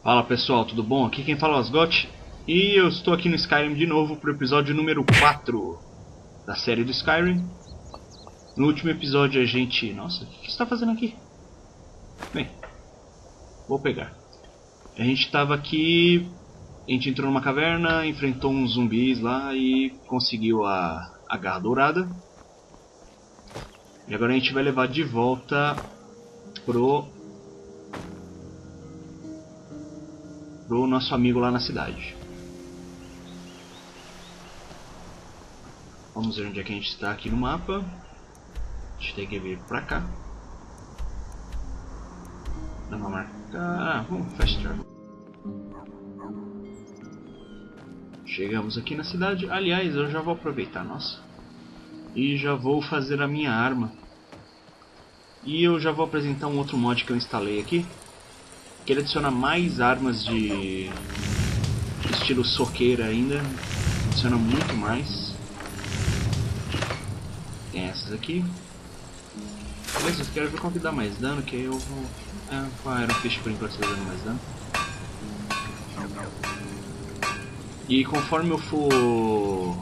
Fala pessoal, tudo bom? Aqui quem fala é o Asgot e eu estou aqui no Skyrim de novo para o episódio número 4 da série do Skyrim. No último episódio a gente... Nossa, o que você está fazendo aqui? Bem, vou pegar. A gente estava aqui, a gente entrou numa caverna, enfrentou uns zumbis lá e conseguiu a garra dourada. E agora a gente vai levar de volta pro nosso amigo lá na cidade. Vamos ver onde é que a gente está aqui no mapa. A gente tem que vir pra cá. Dá uma marca. Ah, vamos fast travel. Chegamos aqui na cidade. Aliás, eu já vou aproveitar, nossa. E já vou fazer a minha arma. E eu já vou apresentar um outro mod que eu instalei aqui. Que ele adiciona mais armas de estilo soqueira ainda. Adiciona muito mais. Tem essas aqui. Aliás, eu quero ver qual que dá mais dano, que aí eu vou... com a Iron Fist por enquanto está dando mais dano. E conforme eu for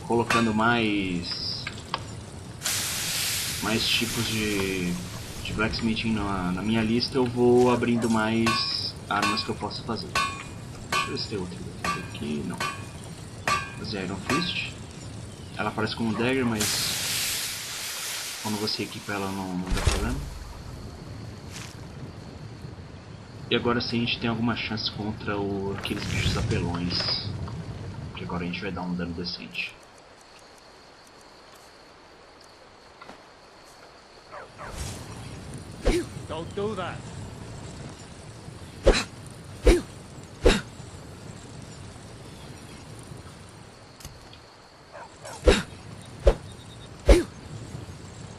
colocando mais tipos de blacksmithing na minha lista, eu vou abrindo mais armas que eu posso fazer. Deixa eu ver se tem outra aqui. Não. Fazer Iron Fist. Ela aparece como dagger, mas quando você equipa ela não dá problema. E agora sim a gente tem alguma chance contra aqueles bichos apelões. Que agora a gente vai dar um dano decente. Don't do that.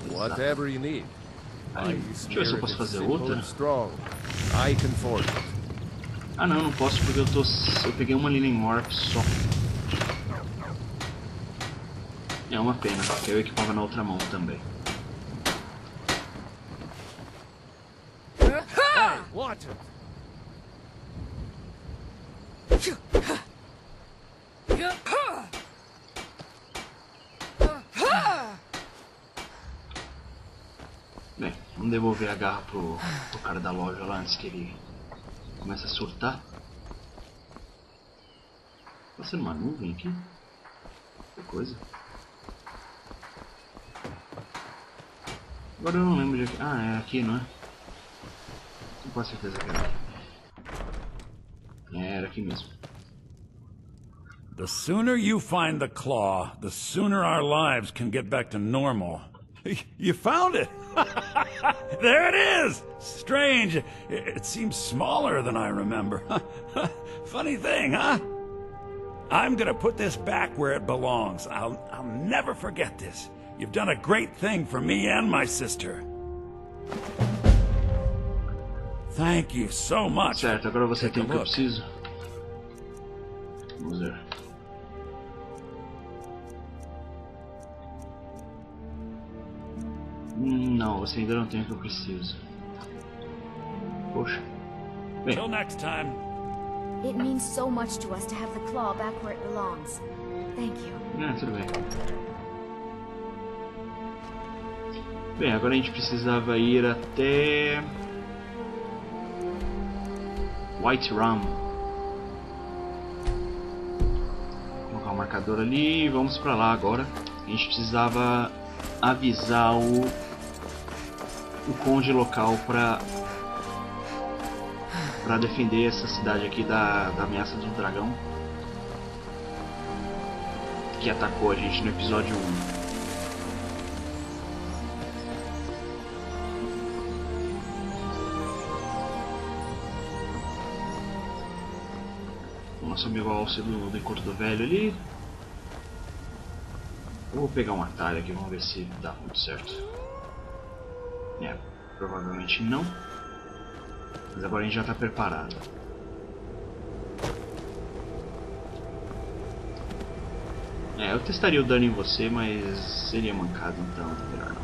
Whatever you need. Deixa eu ver se eu posso fazer outra. Ah não posso porque eu peguei uma Lila em Warp só. É uma pena, porque eu equipava na outra mão também. Watch it. Bem, vamos devolver a garra pro cara da loja lá antes que ele comece a surtar. Tá sendo uma nuvem aqui? Que coisa. Agora eu não lembro de aqui. Ah, é aqui, não é? Não posso ter certeza que era aqui. Era aqui mesmo. The sooner you find the claw, the sooner our lives can get back to normal. You found it! There it is! Strange. It seems smaller than I remember. Funny thing, huh? I'm gonna put this back where it belongs. I'll never forget this. You've done a great thing for me and my sister. Thank you so much. Certo, agora você tem o que eu preciso. Vamos ver. Não, você ainda não tem o que eu preciso. Poxa. Bem. Till next time. It means so much to us to have the claw back where it belongs. Thank you. Tudo bem. Bem, agora a gente precisava ir até White Rum. Vou colocar o marcador ali e vamos pra lá agora. A gente precisava avisar o conde local pra defender essa cidade aqui da ameaça do dragão que atacou a gente no episódio 1. O nosso amigo Alce do encontro do velho ali. Vou pegar um atalho aqui, vamos ver se dá muito certo. É, provavelmente não. Mas agora a gente já está preparado. É, eu testaria o dano em você, mas seria mancado, então melhor não.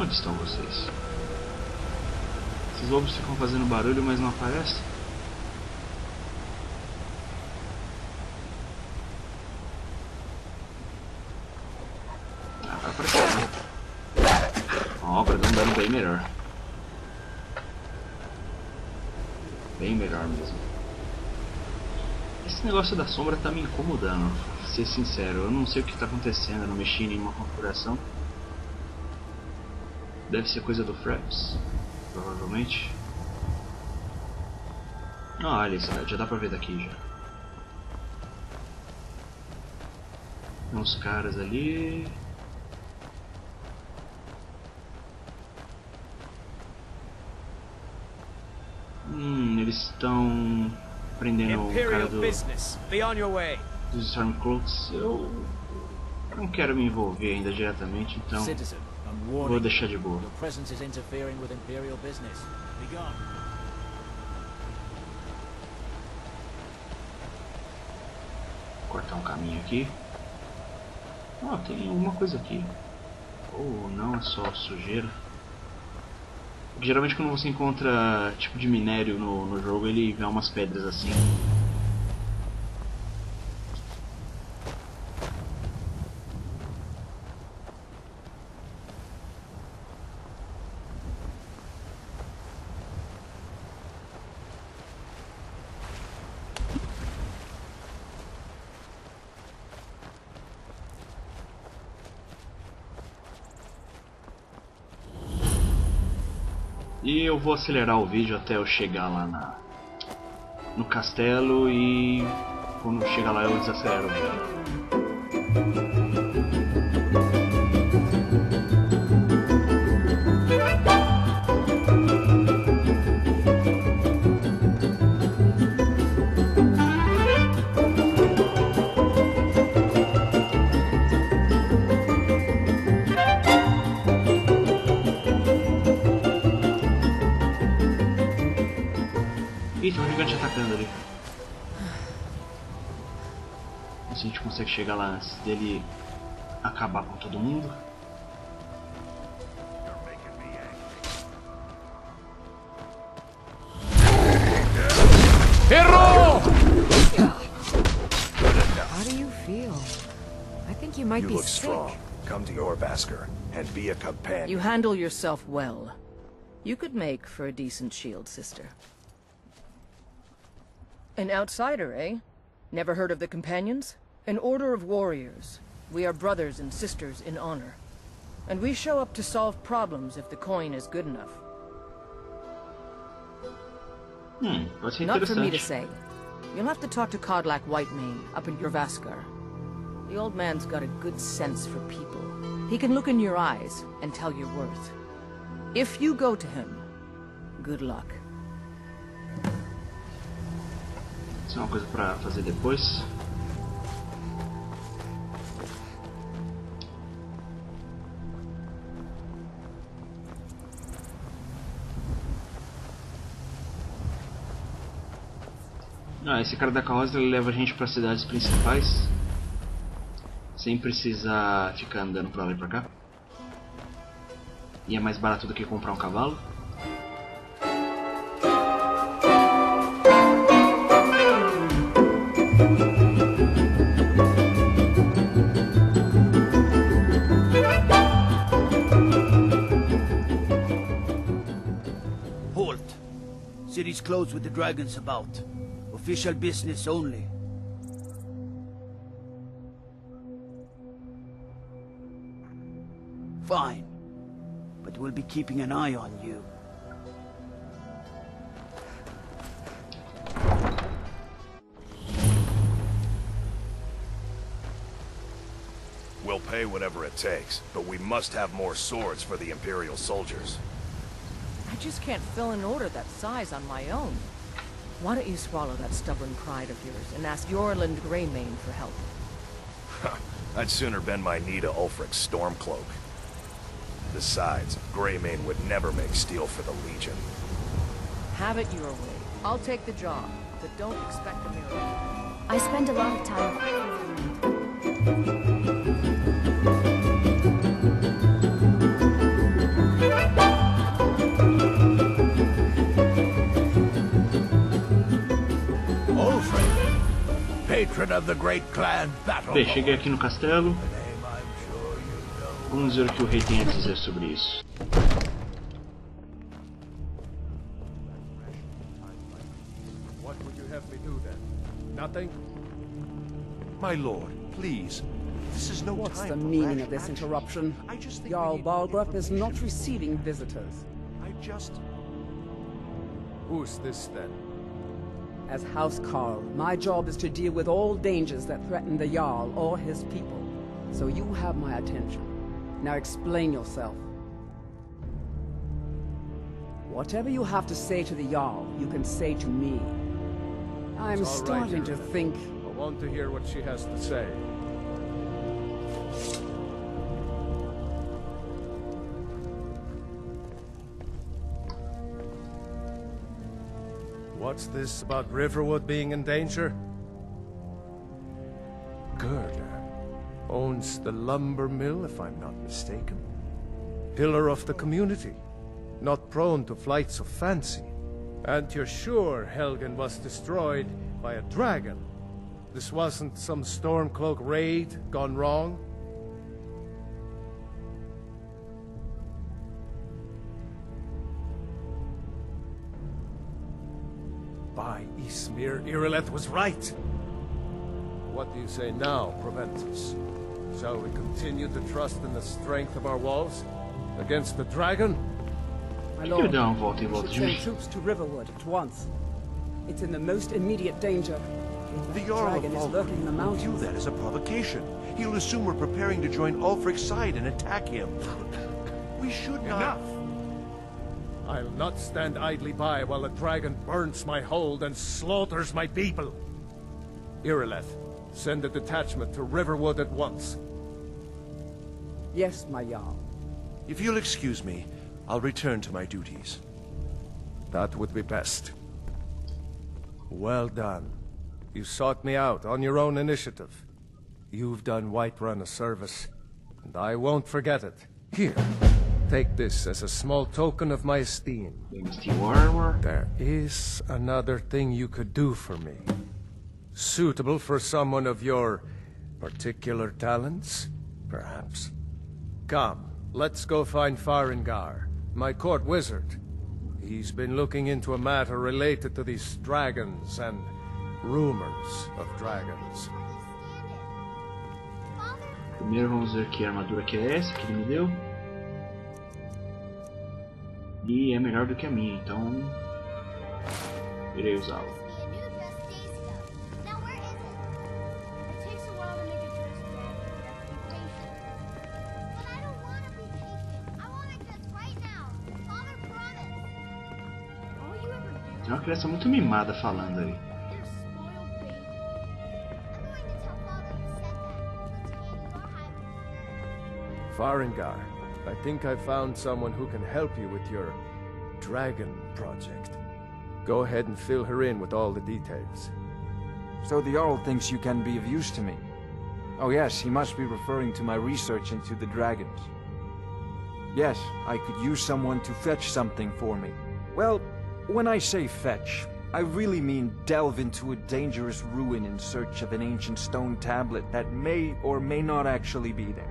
Onde estão vocês? Esses lobos ficam fazendo barulho, mas não aparecem. Ah, vai aparecer, né? Ó, agora dá um dano bem melhor. Bem melhor mesmo. Esse negócio da sombra tá me incomodando, pra ser sincero. Eu não sei o que tá acontecendo, eu não mexi em nenhuma configuração. Deve ser coisa do Fraps, provavelmente. Ah, olha isso, já dá pra ver daqui já. Tem uns caras ali. Eles estão prendendo o cara dos Stormcloaks. Eu não quero me envolver ainda diretamente, então vou deixar de boa. Cortar um caminho aqui. Ah, tem alguma coisa aqui. Ou não, é só sujeira. Geralmente quando você encontra tipo de minério no jogo, ele vê umas pedras assim. E eu vou acelerar o vídeo até eu chegar lá no castelo e quando chegar lá eu desacelero o vídeo. Ih, tem um gigante atacando ali. Se a gente consegue chegar lá antes dele acabar com todo mundo. Errou! How do you feel? I think you might You be look sick. strong. Come to your Basker and be a companion. You handle yourself well. You could make for a decent shield, sister. An outsider, eh? Never heard of the Companions? An order of warriors. We are brothers and sisters in honor. And we show up to solve problems if the coin is good enough. Pode ser Not for me to interessante. say. You'll have to talk to Codlac Whitemane up in Jorvaskar. The old man's got a good sense for people. He can look in your eyes and tell your worth. If you go to him, good luck. Isso é uma coisa pra fazer depois. Ah, esse cara da carroça ele leva a gente para as cidades principais sem precisar ficar andando pra lá e pra cá. E é mais barato do que comprar um cavalo. Halt. City's closed with the dragons about. Official business only. Fine. But we'll be keeping an eye on you. We'll pay whatever it takes, but we must have more swords for the Imperial soldiers. I just can't fill an order that size on my own. Why don't you swallow that stubborn pride of yours and ask Yorland Greymane for help? I'd sooner bend my knee to Ulfric's Stormcloak. Besides, Greymane would never make steel for the Legion. Have it your way. I'll take the job, but don't expect a miracle. I spend a lot of time. Ulfric, patron of the great clan Battle. Bem, cheguei aqui no castelo. Vamos ver o que o rei tem a dizer sobre isso. What would you have me do then? Nothing? My lord, please. This is no What's time the for meaning rash of this action. interruption? I just think Jarl we need more Balgrup is not information. receiving visitors. Who's this then? As House Carl, my job is to deal with all dangers that threaten the Jarl or his people. So you have my attention. Now explain yourself. Whatever you have to say to the Jarl, you can say to me. I'm It's all right, starting to Irina. think... I want to hear what she has to say. What's this about Riverwood being in danger? Gerda owns the lumber mill, if I'm not mistaken. Pillar of the community, not prone to flights of fancy. And you're sure Helgen was destroyed by a dragon? This wasn't some Stormcloak raid gone wrong? By Ismir, Irileth was right. What do you say now, Proventus? Shall we continue to trust in the strength of our walls against the dragon? My Por que lord, ele deu uma volta em you volta should de mim? send troops to Riverwood at once. It's in the most immediate danger. The That Jarl of dragon is lurking in the Balgrup will view mountains. that as a provocation. He'll assume we're preparing to join Ulfric's side and attack him. We should not... Enough! I'll not stand idly by while the dragon burns my hold and slaughters my people. Irileth, send a detachment to Riverwood at once. Yes, my Jarl. If you'll excuse me, I'll return to my duties. That would be best. Well done. You sought me out on your own initiative. You've done Whiterun a service, and I won't forget it. Here, take this as a small token of my esteem. Steel armor. There is another thing you could do for me. Suitable for someone of your particular talents, perhaps. Come, let's go find Farengar, my court wizard. He's been looking into a matter related to these dragons and rumors of dragons. Primeiro vamos ver que armadura que é essa que ele me deu. E é melhor do que a minha, então irei usá-la. É uma criança muito mimada falando aí. Farengar, I think I found someone who can help you with your dragon project. Go ahead and fill her in with all the details. So the Jarl thinks you can be of use to me. Oh yes, he must be referring to my research into the dragons. Yes, I could use someone to fetch something for me. Well, when I say fetch, I really mean delve into a dangerous ruin in search of an ancient stone tablet that may or may not actually be there.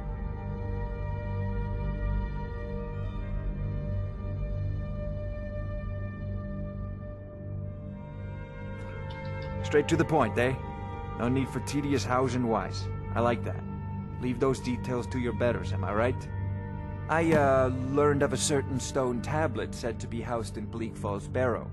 Straight to the point, eh? No need for tedious hows and whys. I like that. Leave those details to your betters, am I right? I, learned of a certain stone tablet said to be housed in Bleak Falls Barrow.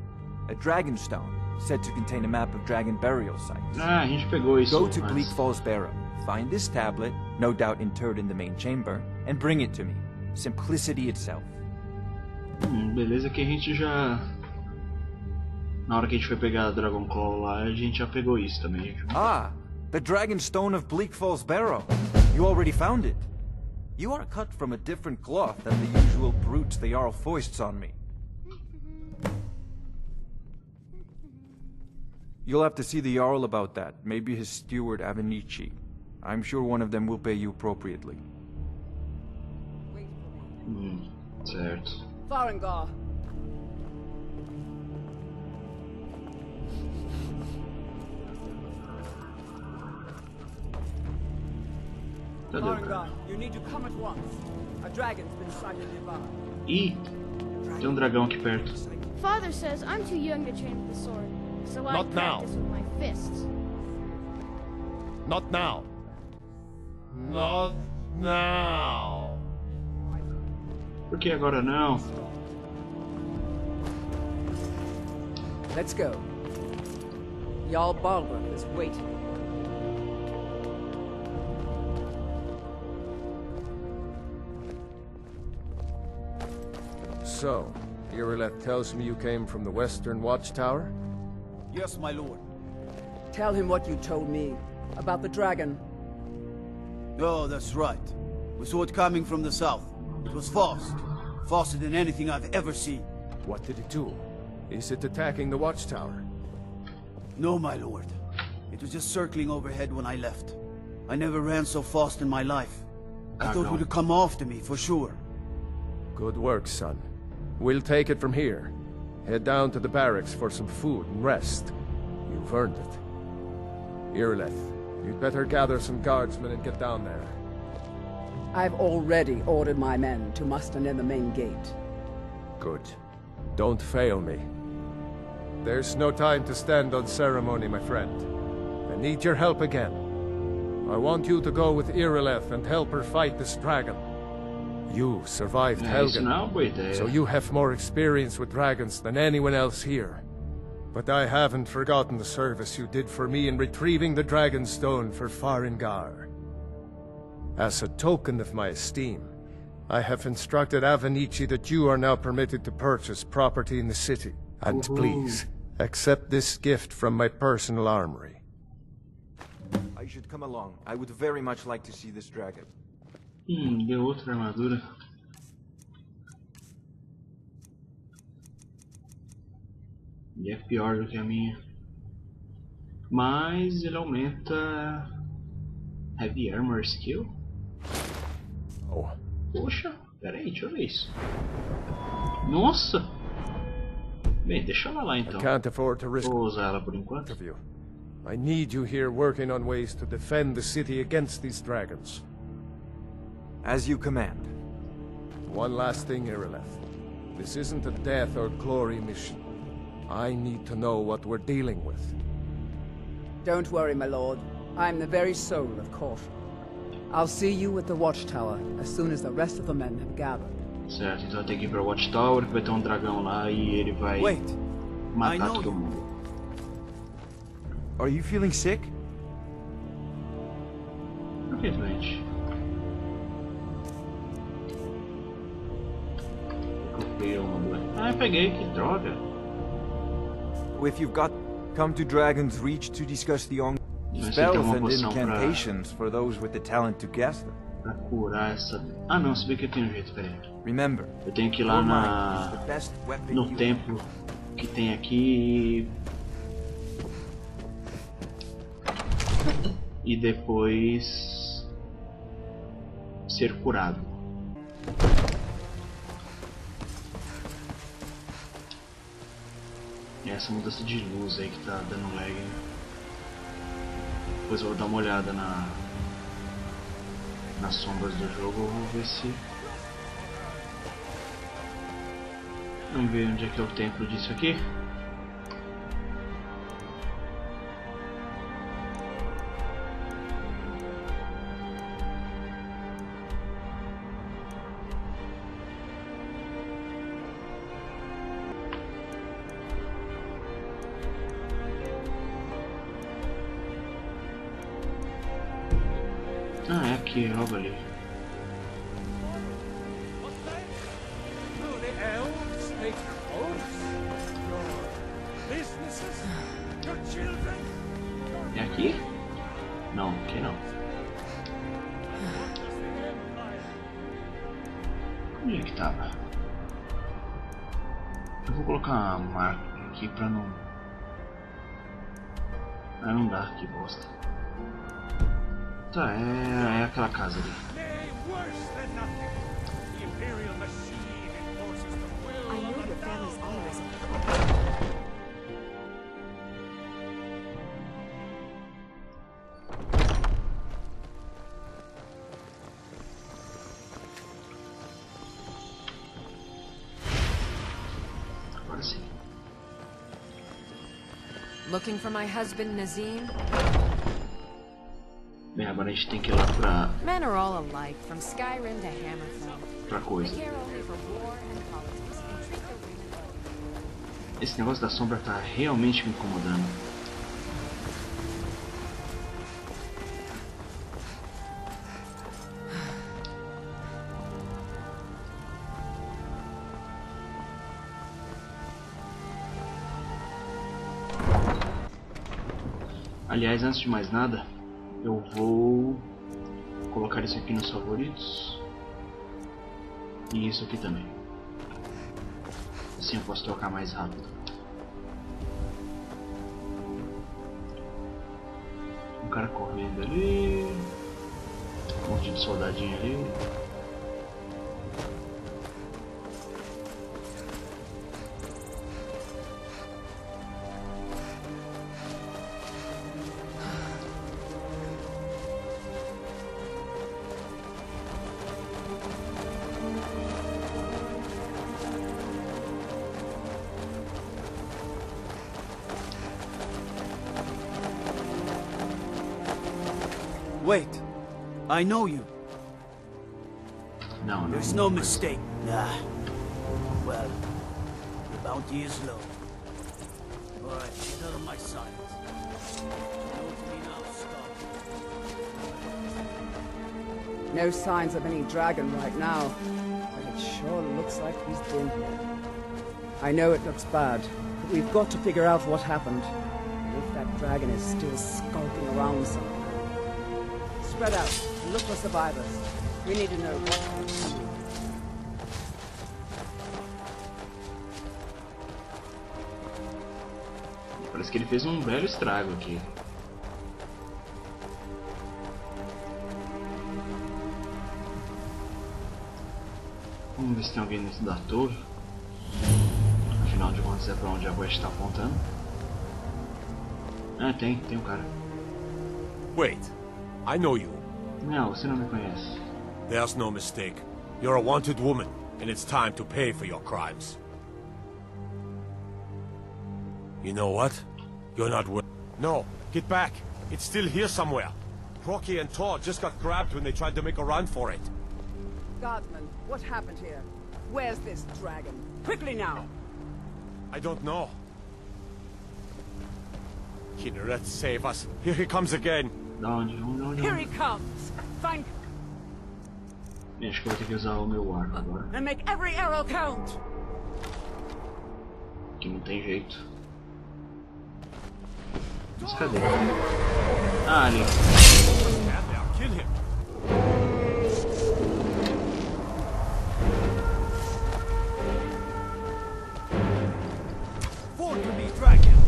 A dragon stone, said to contain a map of dragon burial sites. Ah, a gente pegou isso. Go to Bleak Falls Barrow, Find this tablet, no doubt interred in the main chamber, and bring it to me. Simplicity itself. Beleza que a gente já... Na hora que a gente foi pegar a Dragon Claw lá, a gente já pegou isso também. Ah, the Dragon Stone of Bleak Falls Barrow. You already found it. You are cut from a different cloth than the usual brutes the Jarl foists on me. You'll have to see the Jarl about that. Maybe his steward Avenici. I'm sure one of them will pay you appropriately. Certo. Farengar. Farengar, you need to come at once. A dragon's been sighted nearby. Ih, tem dragão aqui perto. Father says I'm too young to train with the sword, so I Not now. practice with my fists. Not now. Not now. Por que agora não? Let's go. Jarl Balgruuf is waiting. So, Irileth tells me you came from the Western Watchtower? Yes, my lord. Tell him what you told me about the dragon. Oh, that's right. We saw it coming from the south. It was fast. Faster than anything I've ever seen. What did it do? Is it attacking the Watchtower? No, my lord. It was just circling overhead when I left. I never ran so fast in my life. I thought it would come after me, for sure. Good work, son. We'll take it from here. Head down to the barracks for some food and rest. You've earned it. Irileth, you'd better gather some guardsmen and get down there. I've already ordered my men to muster near the main gate. Good. Don't fail me. There's no time to stand on ceremony, my friend. I need your help again. I want you to go with Irileth and help her fight this dragon. You survived Helgen, so you have more experience with dragons than anyone else here. But I haven't forgotten the service you did for me in retrieving the Dragon Stone for Farengar. As a token of my esteem, I have instructed Avenici that you are now permitted to purchase property in the city. And please, accept this gift from my personal armory. I should come along. I would very much like to see this dragon. Deu outra armadura. E é pior do que a minha. Mas ele aumenta... Heavy Armor Skill? Oh. Poxa, pera aí, deixa eu ver isso. Nossa! Bem, deixa ela lá então. I can't afford to risk. Vou usar ela por enquanto. I need you here working on ways to defend the city against these dragons. As you command. One last thing, Irileth. This isn't a death or glory mission. I need to know what we're dealing with. Don't worry, my lord. I'm the very soul of caution. I'll see you at the Watchtower as soon as the rest of the men have gathered. Certo, então eu tenho que ir pra Watchtower, que vai ter um dragão lá e ele vai matar todo mundo. Are you feeling sick? Por que, doente? Ah, eu peguei, que droga. If you've got come to Dragon's Reach to discuss the ongoing spells and incantations for those with the talent to cast them. Pra curar essa... Ah não, se bem que eu tenho um jeito, peraí. Remember, eu tenho que ir lá no templo que tem aqui e depois ser curado. E essa mudança de luz aí que tá dando lag. Depois eu vou dar uma olhada nas sombras do jogo, vou ver se... Vamos ver onde é que é o templo disso aqui. aqui, logo ali. É aqui? Não, aqui não. Onde é que tava? Eu vou colocar uma marca aqui pra não... Ah, não dá, que bosta. Tá, é aquela casa ali. I know your family's always Agora sim. Looking for my husband, Nazim? Bem, agora a gente tem que ir lá Men are all alike, from Skyrim to Hammerfell. pra coisa. They care only for war and politics and treat their women. Esse negócio da sombra tá realmente me incomodando. Aliás, antes de mais nada, eu vou colocar isso aqui nos favoritos e isso aqui também. Assim eu posso trocar mais rápido. Um cara correndo ali, um monte de soldadinho ali. Wait, I know you. No, There's no mistake. Nah. Well, the bounty is low. Alright, get out of my sight. Go to me now, stop. No signs of any dragon right now, but it sure looks like he's been here. I know it looks bad, but we've got to figure out what happened. And if that dragon is still skulking around somewhere. Spread out and look for survivors. We need to know what happened to you. Parece que ele fez um belo estrago aqui. Vamos ver se tem alguém dentro da torre. Afinal de contas é pra onde a West está apontando. Ah, tem um cara. Wait, I know you. Não, você não me conhece. There's no mistake. You're a wanted woman, and it's time to pay for your crimes. You know what? You're not worth. No, get back. It's still here somewhere. Rocky and Thor just got grabbed when they tried to make a run for it. Guardsman, what happened here? Where's this dragon? Quickly now! I don't know. Kinneret, save us. Here he comes again. Da onde? Here he comes! Find... Acho que eu vou ter que usar o meu arco agora. And make every arrow count! Que não tem jeito. Mas cadê? Ah, ali. Kill him. Forward to me, dragon!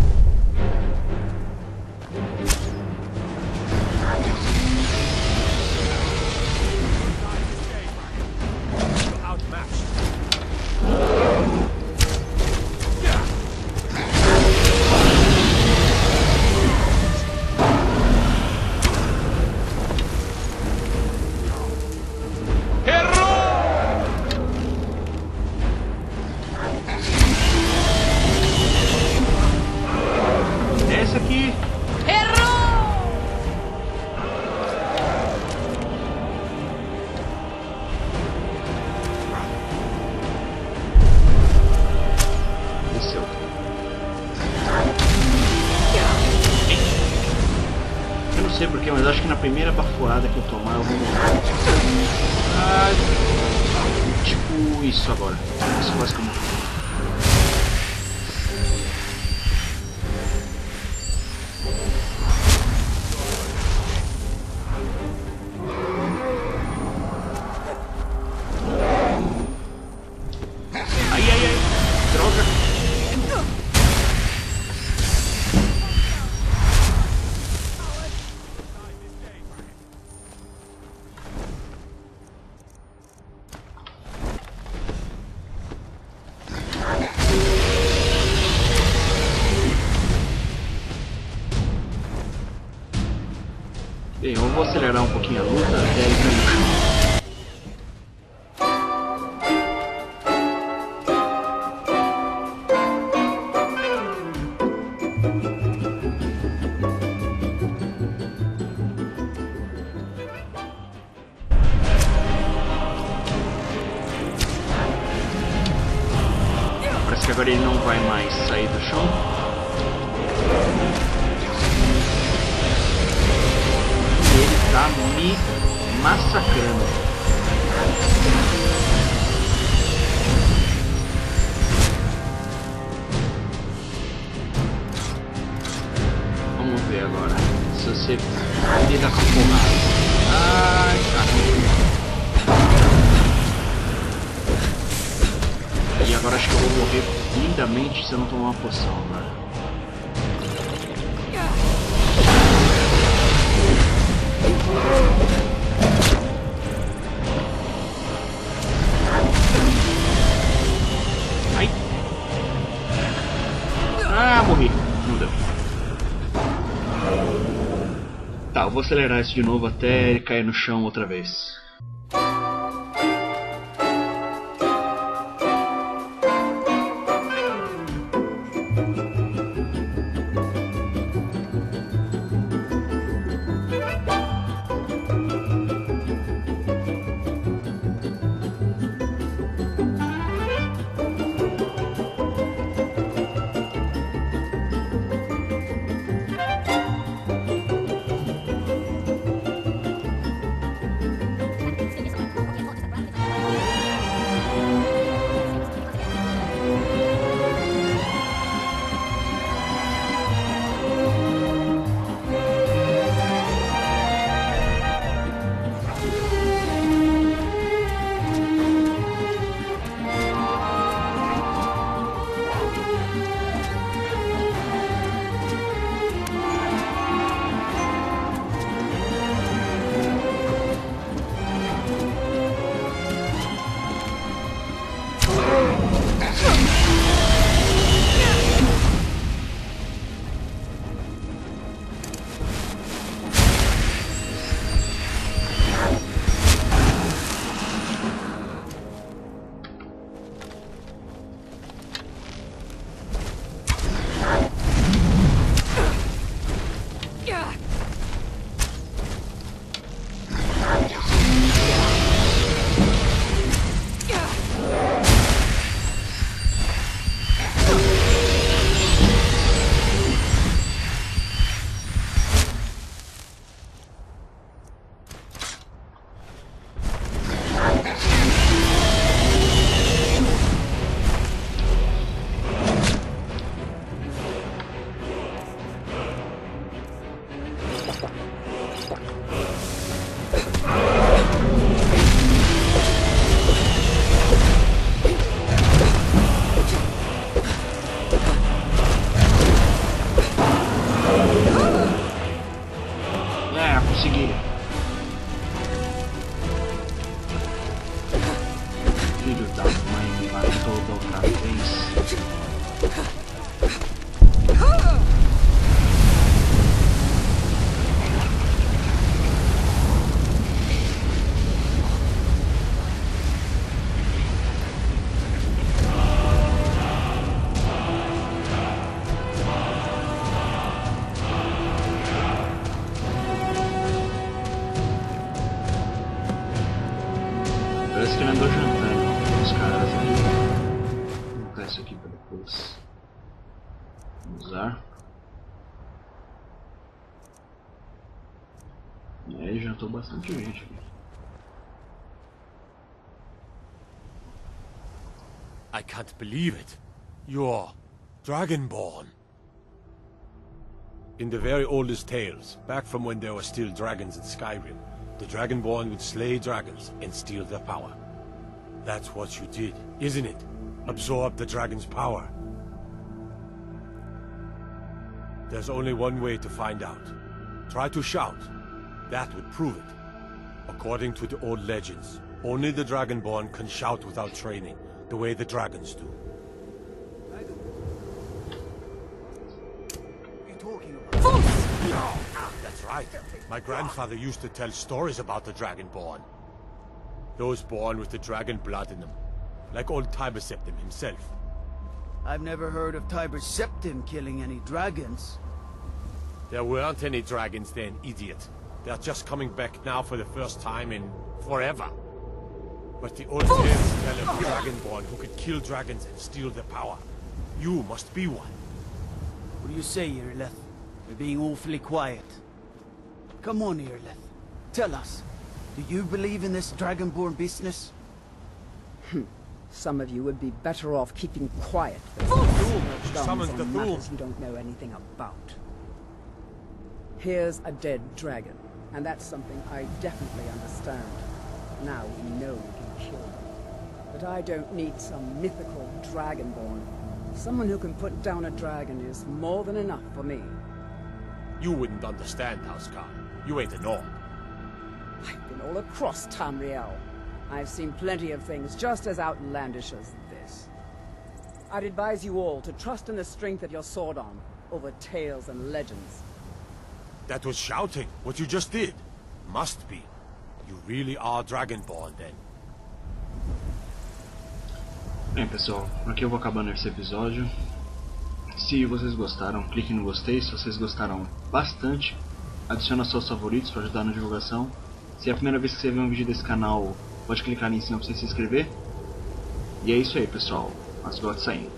porquê, mas acho que na primeira baforada que eu tomar eu vou morrer. Ah, tipo isso agora. Isso quase que eu morri. Bem, eu vou acelerar um pouquinho a luta até ele cair no chão. Parece que agora ele não vai mais sair do chão. Tá me massacrando. Vamos ver agora se você lida com a porrada. Ai, caramba. E agora acho que eu vou morrer lindamente se eu não tomar uma poção agora. Ai. Ah, morri. Não deu. Tá, eu vou acelerar isso de novo até ele cair no chão outra vez. Consegui. Filho da mãe me matou da outra vez. Parece que ele andou jantando com os caras ali. Vou colocar isso aqui para depois usar. E aí jantou bastante gente aqui. I can't believe it. You're Dragonborn. In the very oldest tales, back from when there were still dragons in Skyrim, the Dragonborn would slay dragons and steal their power. That's what you did, isn't it? Absorb the dragon's power. There's only one way to find out. Try to shout. That would prove it. According to the old legends, only the Dragonborn can shout without training, the way the dragons do. That's right. My grandfather used to tell stories about the Dragonborn. Those born with the dragon blood in them. Like old Tiber Septim himself. I've never heard of Tiber Septim killing any dragons. There weren't any dragons then, idiot. They're just coming back now for the first time in forever. But the old tales tell of a Dragonborn who could kill dragons and steal their power. You must be one. What do you say, Irleth? You're being awfully quiet. Come on, Irleth. Tell us. Do you believe in this Dragonborn business? Some of you would be better off keeping quiet than Summons the matters you don't know anything about. Here's a dead dragon, and that's something I definitely understand. Now we know we can kill them. But I don't need some mythical Dragonborn. Someone who can put down a dragon is more than enough for me. You wouldn't understand, Housecar. You ain't a Norm. I've been all across Tamriel. I've seen plenty of things just as outlandish as this. I'd advise you all to trust in the strength of your sword arm over tales and legends. That was shouting, what you just did. Must be. You really are Dragonborn, then. Bem, pessoal, aqui eu vou acabando esse episódio. Se vocês gostaram, clique no gostei. Se vocês gostaram bastante, adicione aos seus favoritos para ajudar na divulgação. Se é a primeira vez que você vê um vídeo desse canal, pode clicar ali em cima para você se inscrever. E é isso aí, pessoal. As GOT saindo.